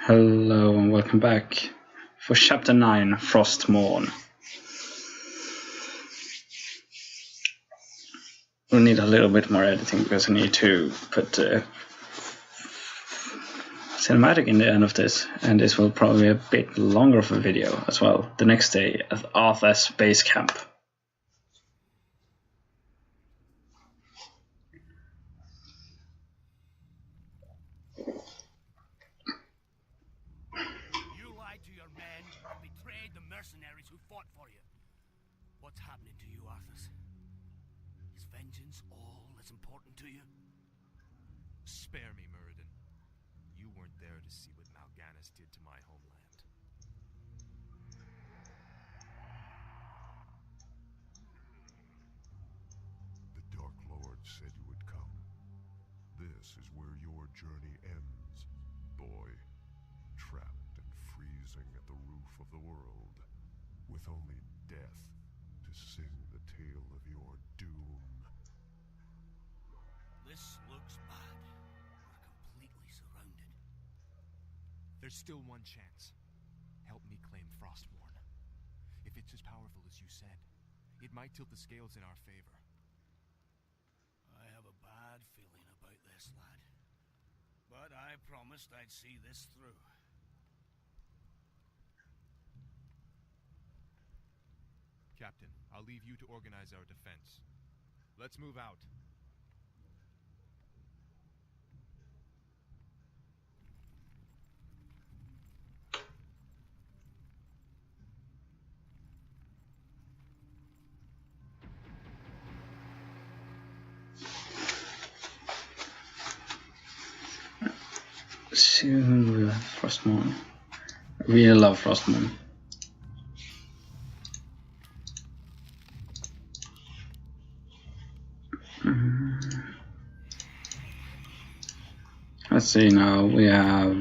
Hello and welcome back for Chapter 9, Frostmourne. We'll need a little bit more editing because I need to put the cinematic in the end of this, and this will probably be a bit longer of a video as well, the next day at Arthur's base camp. Mercenaries who fought for you. What's happening to you, Arthas? Is vengeance all that's important to you? Spare me, Muradin. You weren't there to see what Mal'Ganis did to my homeland. The Dark Lord said you would come. This is where your journey ends, boy. Trapped and freezing at the roof of the world, with only death to sing the tale of your doom. This looks bad. We're completely surrounded. There's still one chance. Help me claim Frostmourne. If it's as powerful as you said, it might tilt the scales in our favor. I have a bad feeling about this, lad. But I promised I'd see this through. Captain, I'll leave you to organize our defense. Let's move out. Soon we'll have Frostmourne. I really love Frostmourne. Let's see now, we have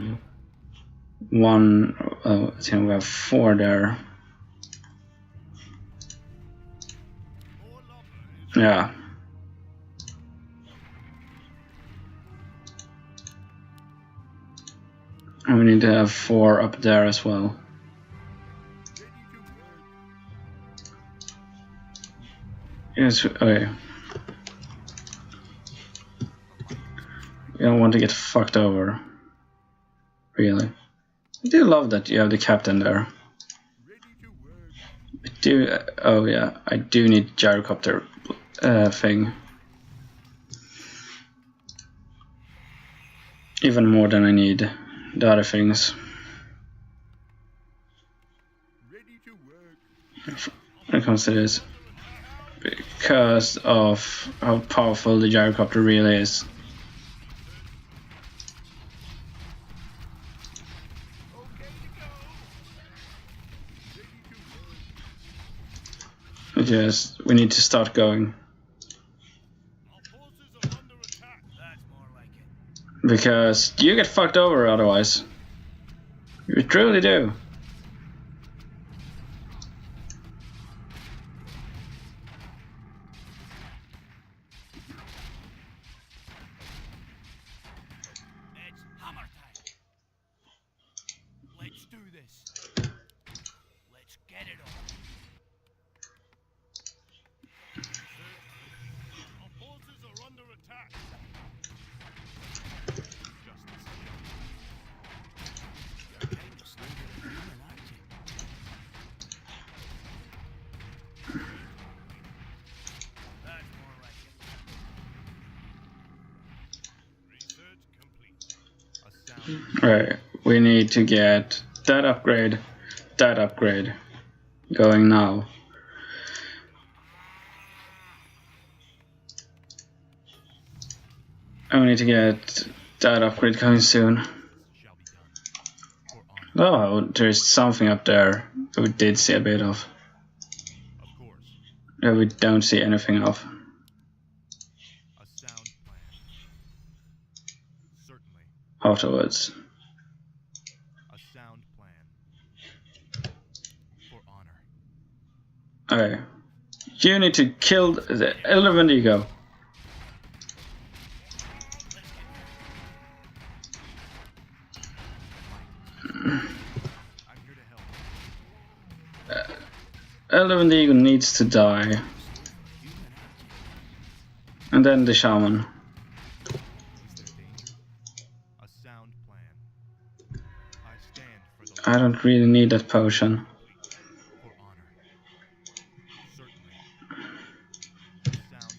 one, I think we have 4 there. Yeah. And we need to have 4 up there as well. Yes, okay. You don't want to get fucked over, really. I do love that you have the captain there. I do. Oh yeah, I do need gyrocopter thing. Even more than I need the other things. When it comes to this, because of how powerful the gyrocopter really is. We need to start going. Because you get fucked over otherwise. You truly do. It's hammer time. Let's do this. Let's get it on. Our forces are under attack. Right, we need to get that upgrade going now. And we need to get that upgrade coming soon. Oh, there's something up there that we did see a bit of. That we don't see anything of. Afterwards. A sound plan. For honor. Okay. You need to kill the Elder Wendigo. I'm here to help. Eleven the Eagle needs to die. And then the Shaman. Is there danger? A sound plan. I stand for the I don't really need that potion. for honor. Certainly. A sound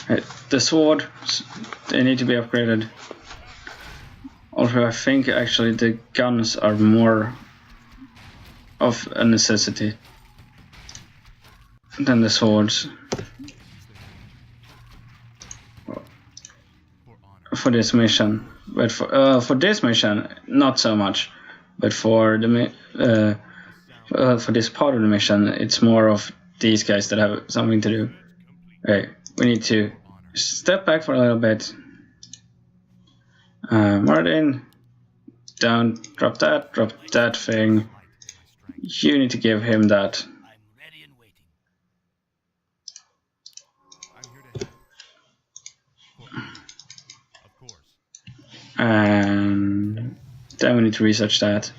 plan. The sword, they need to be upgraded. Also, I think actually the guns are more of a necessity than the swords For honor. for this mission. But for this mission, not so much. But for the for this part of the mission, it's more of these guys that have something to do. Okay, we need to step back for a little bit. Martin, down, drop that thing. You need to give him that. I'm ready and waiting. I'm here to help. For honor. Of course. And then we need to research that.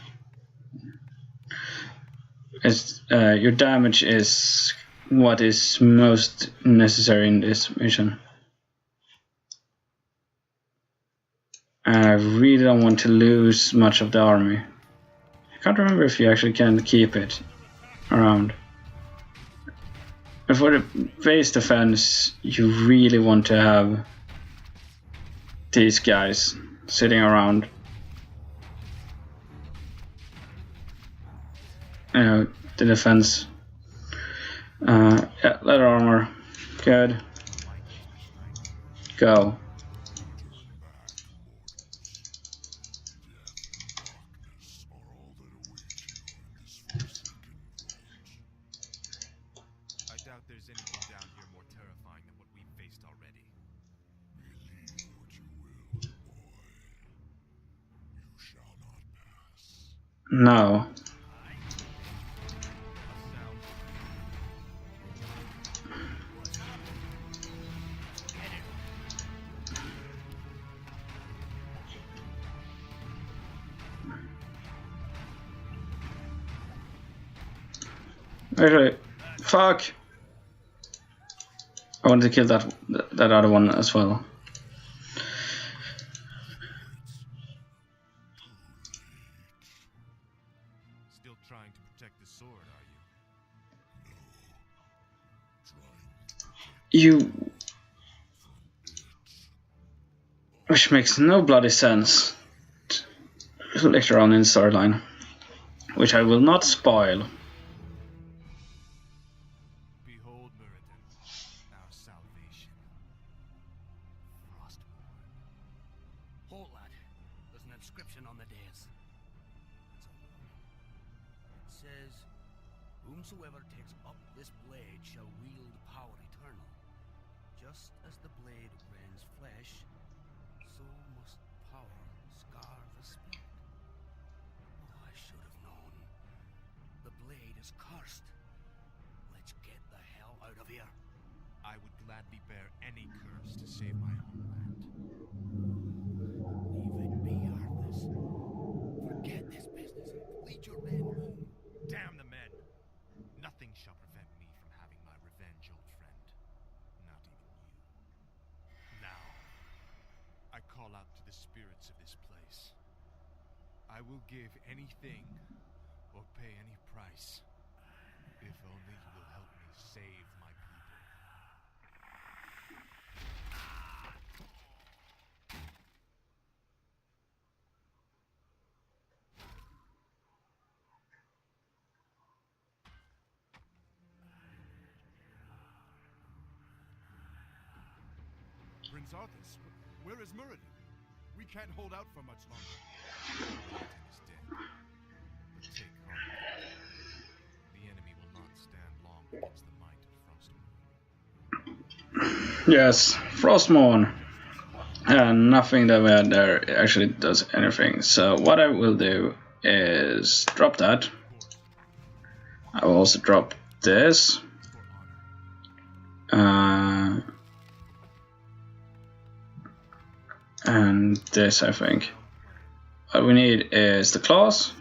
Your damage is what is most necessary in this mission. And I really don't want to lose much of the army. I can't remember if you actually can keep it around. And for the base defense, you really want to have these guys sitting around. The defense. Yeah, leather armor. Good. Go. I doubt there's anything down here more terrifying than what we've faced already. Believe what you will, boy. You shall not pass. No. Actually, fuck! I wanted to kill that other one as well. Still trying to protect the sword, are you? Trying to You... Which makes no bloody sense later on in the storyline. Which I will not spoil. Behold Muradin, our salvation. Frostborn. Halt, lad. There's an inscription on the dais. It's a warning. It says, "Whomsoever takes up this blade shall wield power eternal. Just as the blade rends flesh, so must power scar the spirit." Oh, I should have known. The blade is cursed. Let's get the hell out of here. I would gladly bear any curse to save my homeland. Leave it be, Arthas. Forget this business and lead your men home. Damn the men! Nothing shall prevent me from having my revenge, old friend. Not even you. Now, I call out to the spirits of this place. I will give anything or pay any price if only you will help me save my people. Prince Arthas, where is Muradin? We can't hold out for much longer. Muradin is dead. But take heart. The enemy will not stand long against the might of Frostmourne. Yes, Frostmourne. And nothing that we had there actually does anything. So what I will do is drop that. I will also drop this. For honor. And this, I think. What we need is the claws,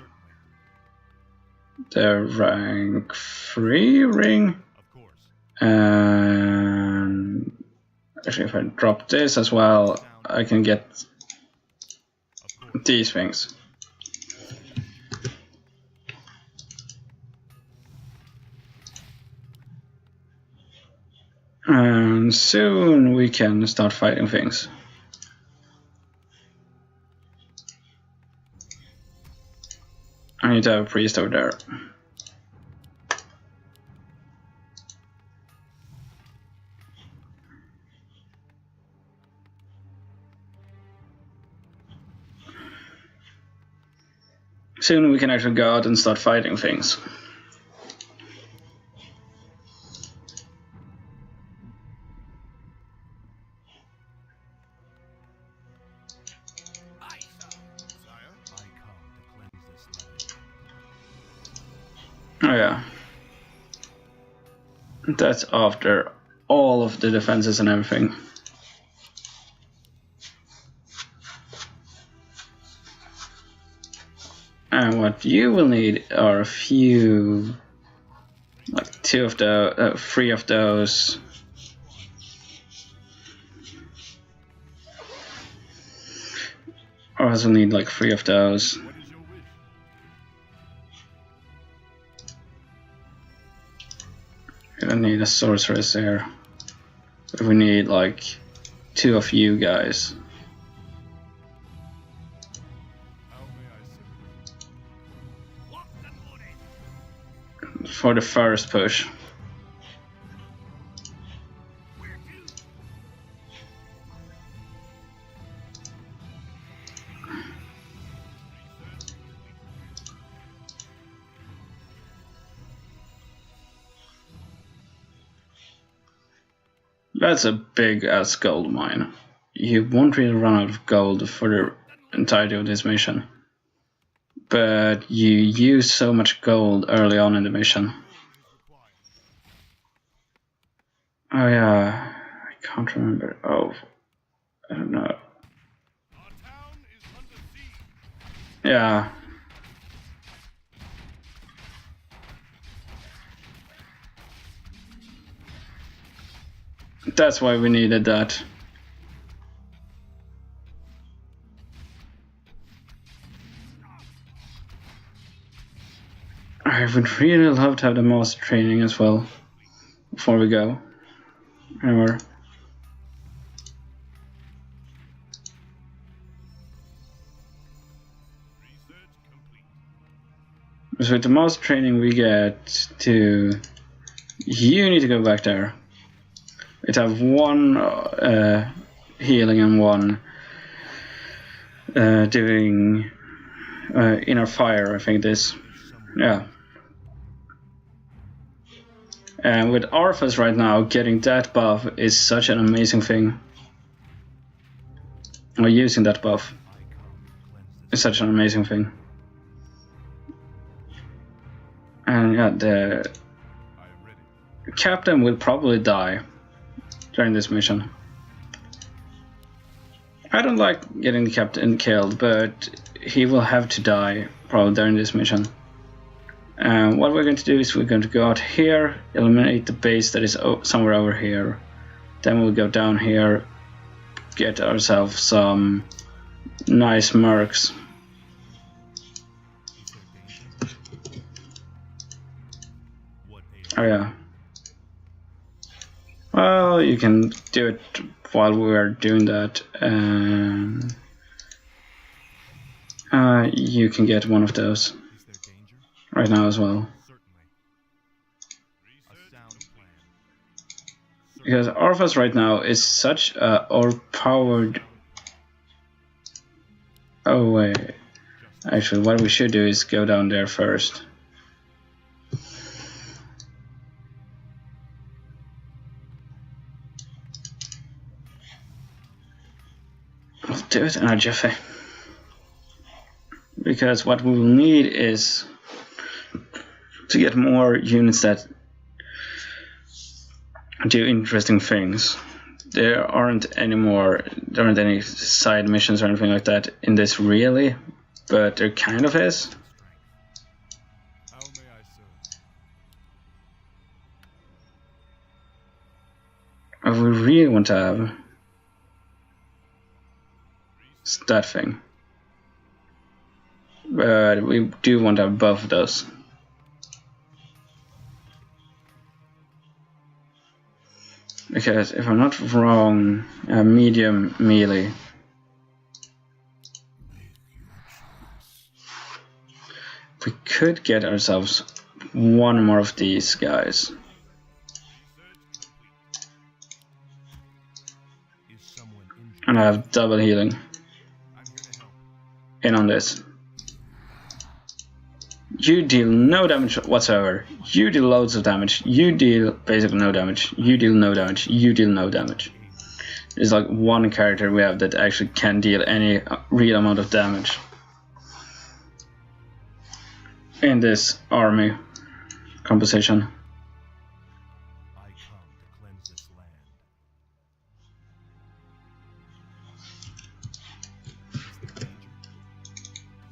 the rank 3 ring, Of course. and actually if I drop this as well, I can get Of course. these things. And soon we can start fighting things. I need to have a priest over there. Soon we can actually go out and start fighting things. Aye, sir. Sire? I come to cleanse this land. Oh yeah. That's after all of the defenses and everything. And what you will need are a few, like 3 of those. I also need like 3 of those. What is your wish? I don't need a sorceress there. But we need like 2 of you guys How may I serve? Locked and loaded. for the first push. Where to? That's a big ass gold mine. You won't really run out of gold for the entirety of this mission. But you use so much gold early on in the mission. Oh yeah, I can't remember. Oh, I don't know. Our town is under siege. Yeah. That's why we needed that. I would really love to have the master training as well before we go. Anywhere. Research complete. So with the master training we get to... You need to go back there. It have 1 healing and 1 doing inner fire, I think this. Yeah. And with Arthas right now, getting that buff is such an amazing thing. Or using that buff is such an amazing thing. And yeah, the I am ready. captain will probably die during this mission. I don't like getting the captain killed, but he will have to die probably during this mission. And what we're going to do is we're going to go out here, eliminate the base that is somewhere over here. Then we'll go down here, get ourselves some nice mercs. What Oh yeah. Well, you can do it while we are doing that, and you can get one of those is there danger? right now as well. Certainly. A sound plan. Because Arthas right now is such a overpowered... Oh wait, actually what we should do is go down there first. I'll do it in a jiffy. Because what we will need is to get more units that do interesting things. there aren't any side missions or anything like that in this really, but there kind of is. How may I serve? We really want to have that thing, but we do want to have both of those. Because if I'm not wrong, medium melee. We could get ourselves one more of these guys. And I have double healing in on this. You deal no damage whatsoever. You deal loads of damage. You deal basically no damage. You deal no damage. You deal no damage. There's like one character we have that actually can deal any real amount of damage in this army composition. I come to cleanse this land. Is there danger?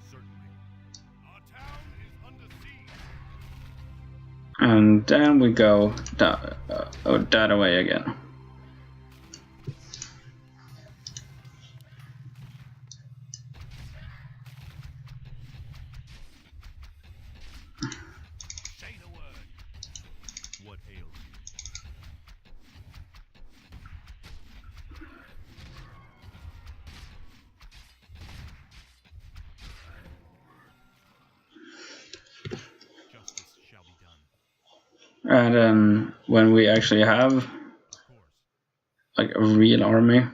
Certainly. Our town is under siege. And then we go that away again. Say the word. What ails you? Justice shall be done. And then when we actually have Of course. like a real army,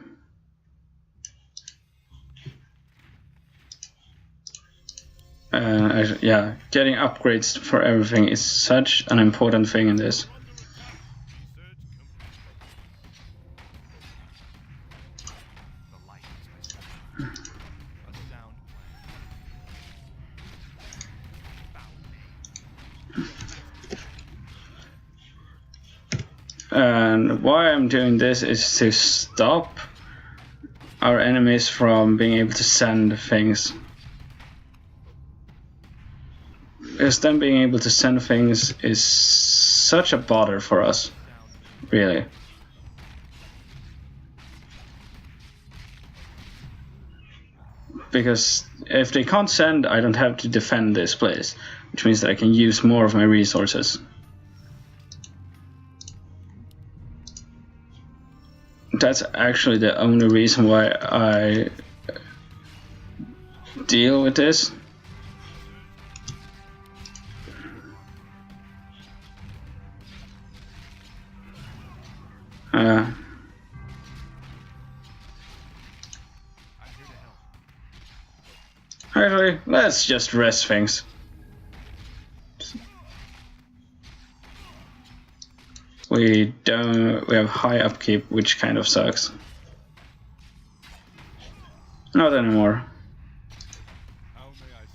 yeah, getting upgrades for everything is such an important thing in this. The light is my strength. A sound plan. And why I'm doing this is to stop our enemies from being able to send things. Because them being able to send things is such a bother for us, really. Because if they can't send, I don't have to defend this place, which means that I can use more of my resources. That's actually the only reason why I deal with this. Actually, let's just rest things. We have high upkeep, which kind of sucks. Not anymore. How may I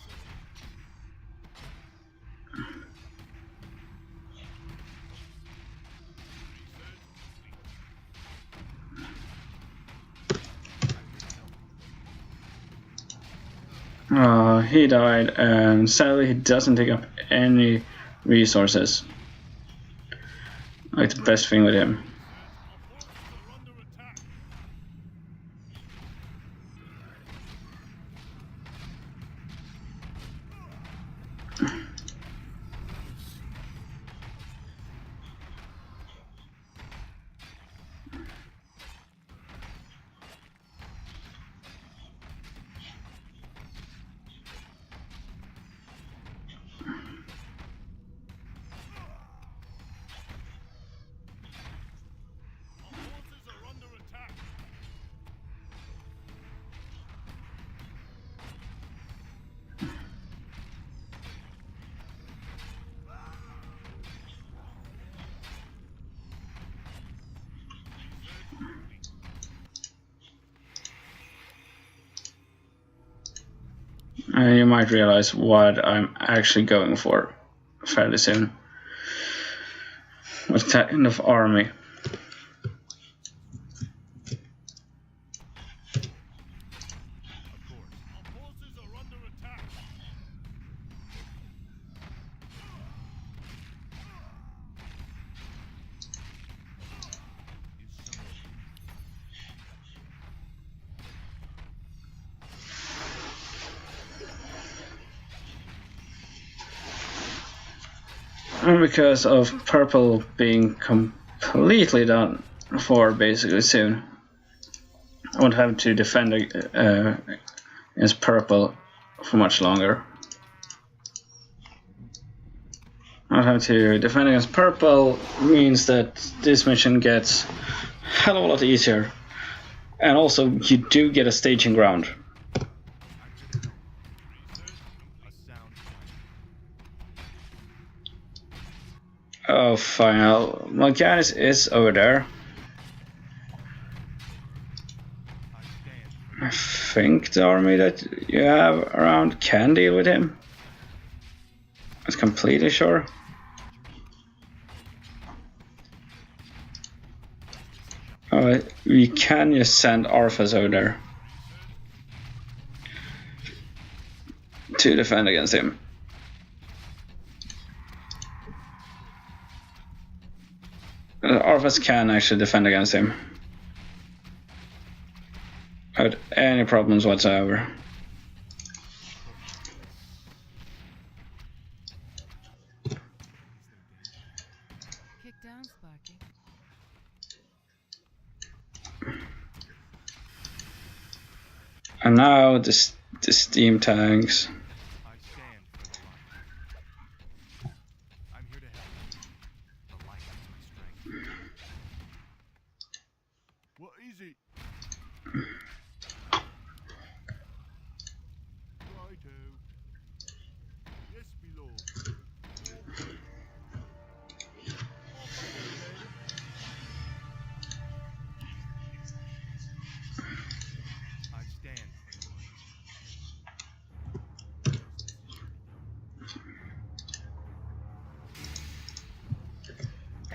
serve? He died, and sadly he doesn't take up any resources. Like the best thing with him. And you might realize what I'm actually going for fairly soon. What kind of army? because of purple being completely done for basically soon. I won't have to defend against purple for much longer. I have to defend against purple means that this mission gets a hell of a lot easier. And also you do get a staging ground. Oh fine, Mal'Ganis is over there. I think the army that you have around can deal with him. I'm completely sure. Alright, we can just send Arthas over there to defend against him. Arthas can actually defend against him without any problems whatsoever. Kick down, Sparky. And now the steam tanks. I stand for the light. I'm here to help. The light is my strength. What is it? Righto. Yes, my lord. I stand for the light.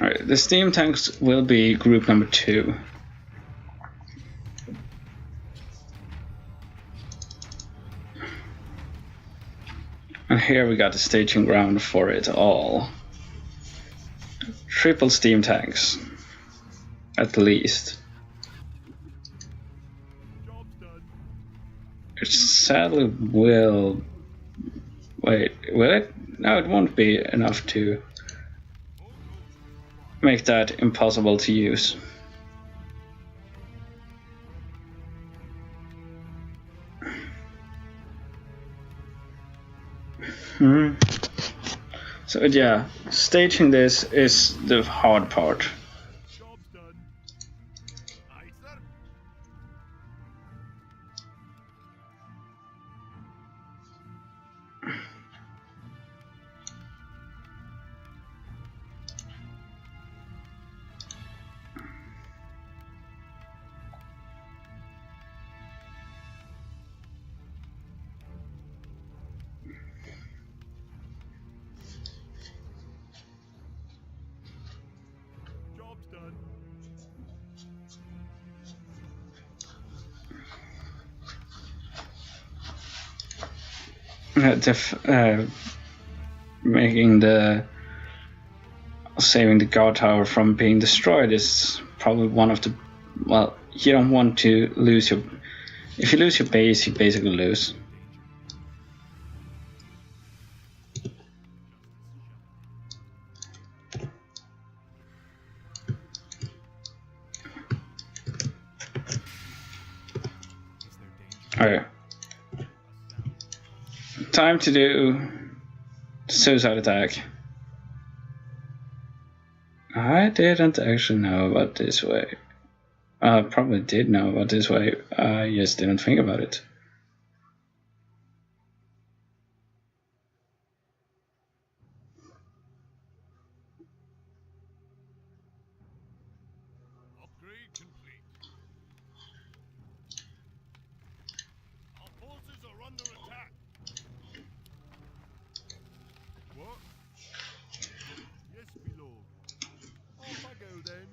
Alright, the steam tanks will be group number 2. And here we got the staging ground for it all. Triple steam tanks, at least. Job's done. It sadly will... Wait, will it? No, it won't be enough to make that impossible to use. So yeah, staging this is the hard part. Job's done. Aye, sir. Job's done. Making the saving the guard tower from being destroyed is probably one of the, well, you don't want to lose your, if you lose your base, you basically lose. Okay. Time to do suicide attack. I didn't actually know about this way. I probably did know about this way. I just didn't think about it. Upgrade complete. Our forces are under attack. What? Yes, my lord. Off I go then.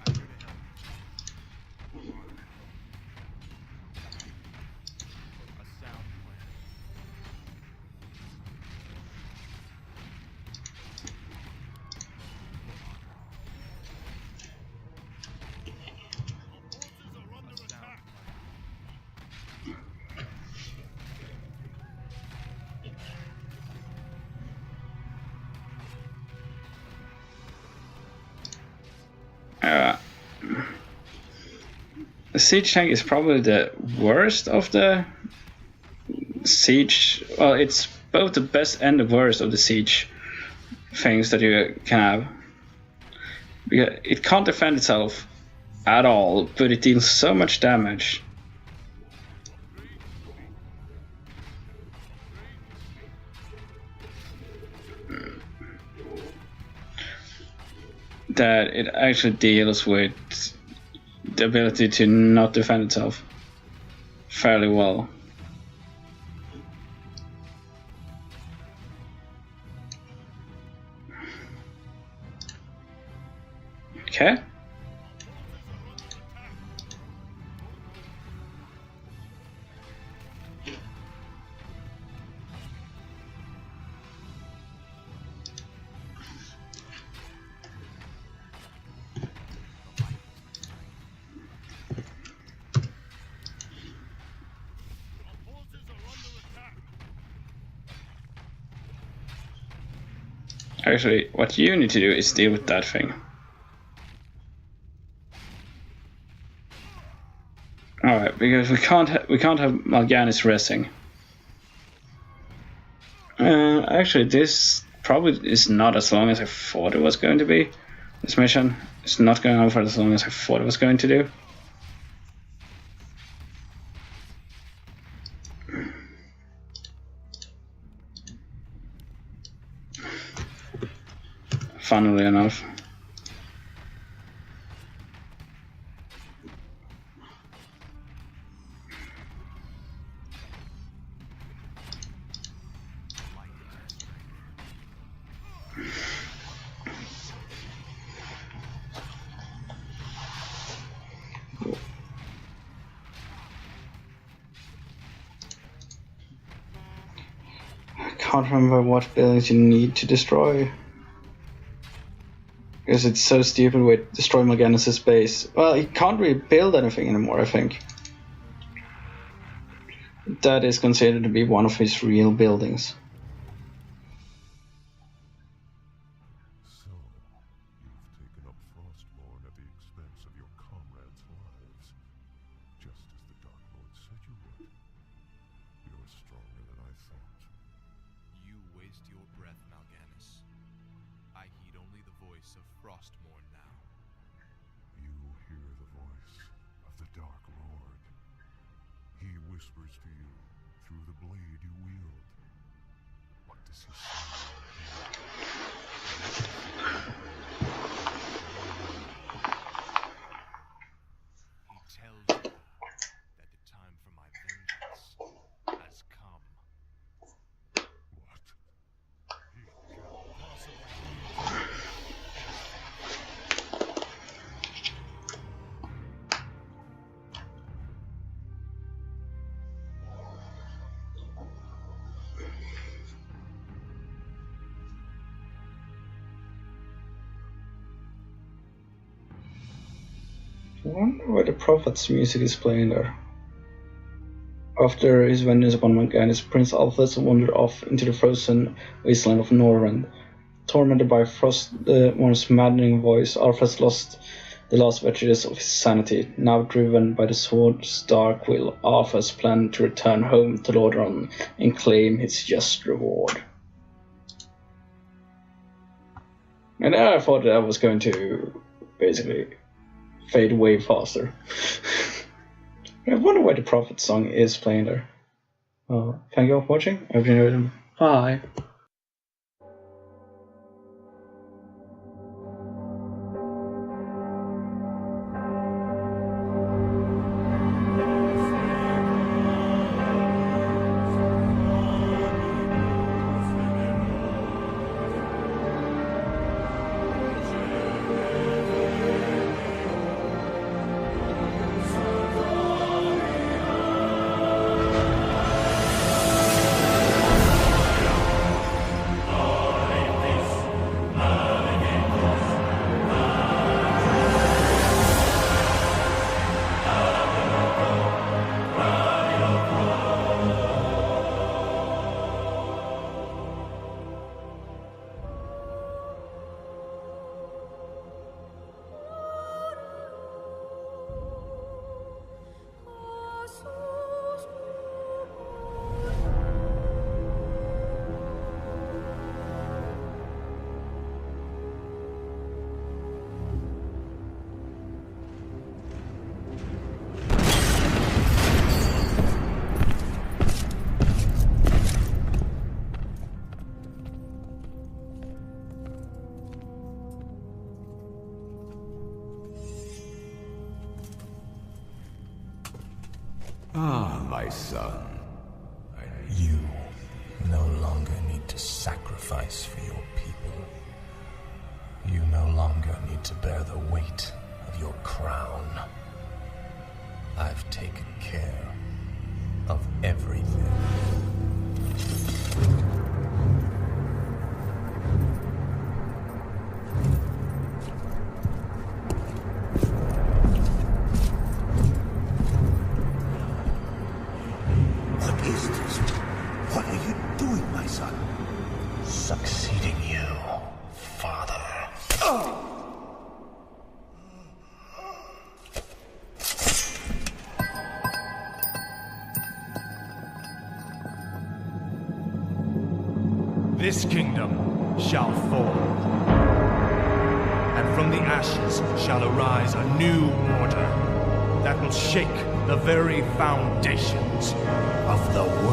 I'm here to help. The siege tank is probably the worst of the siege. Well, it's both the best and the worst of the siege things that you can have. Because it can't defend itself at all, but it deals so much damage. That it actually deals with the ability to not defend itself fairly well. Okay. Actually, what you need to do is deal with that thing. Alright, because we can't have Mal'Ganis resting. Actually, this probably is not as long as I thought it was going to be. This mission is not going on for as long as I thought it was going to do. Funnily enough. I can't remember what buildings you need to destroy. Because it's so stupid with destroy Mal'Ganis' base. Well, he can't really build anything anymore, I think. That is considered to be one of his real buildings. So, you've taken up Frostmourne at the expense of your comrades' lives, just as the Dark Lord said you would. You're stronger than I thought. You waste your breath, Mal'Ganis. I heed only the voice of Frostmourne now. You hear the voice of the Dark Lord. He whispers to you through the blade you wield. What does he He tells you that the time for my vengeance has come. What? He can't possibly. I wonder why the Prophet's music is playing there. After his vengeance upon Mal'Ganis, Prince Alphys wandered off into the frozen wasteland of Norrend. Tormented by Frostmourne's maddening voice, Alphys lost the last vestiges of his sanity. Now driven by the sword's dark will, Alphys planned to return home to Lordaeron and claim his just reward. And I thought that was going to basically fade way faster. I wonder why the Prophet song is playing there. Thank you all for watching. I hope you enjoyed them. Bye. Ah, my son. You no longer need to sacrifice for your people. You no longer need to bear the weight of your crown. I've taken care of everything. What is this? What are you doing, my son? Succeeding you, father. This kingdom shall fall, and from the ashes shall arise a new order that will shake the very foundations of the world.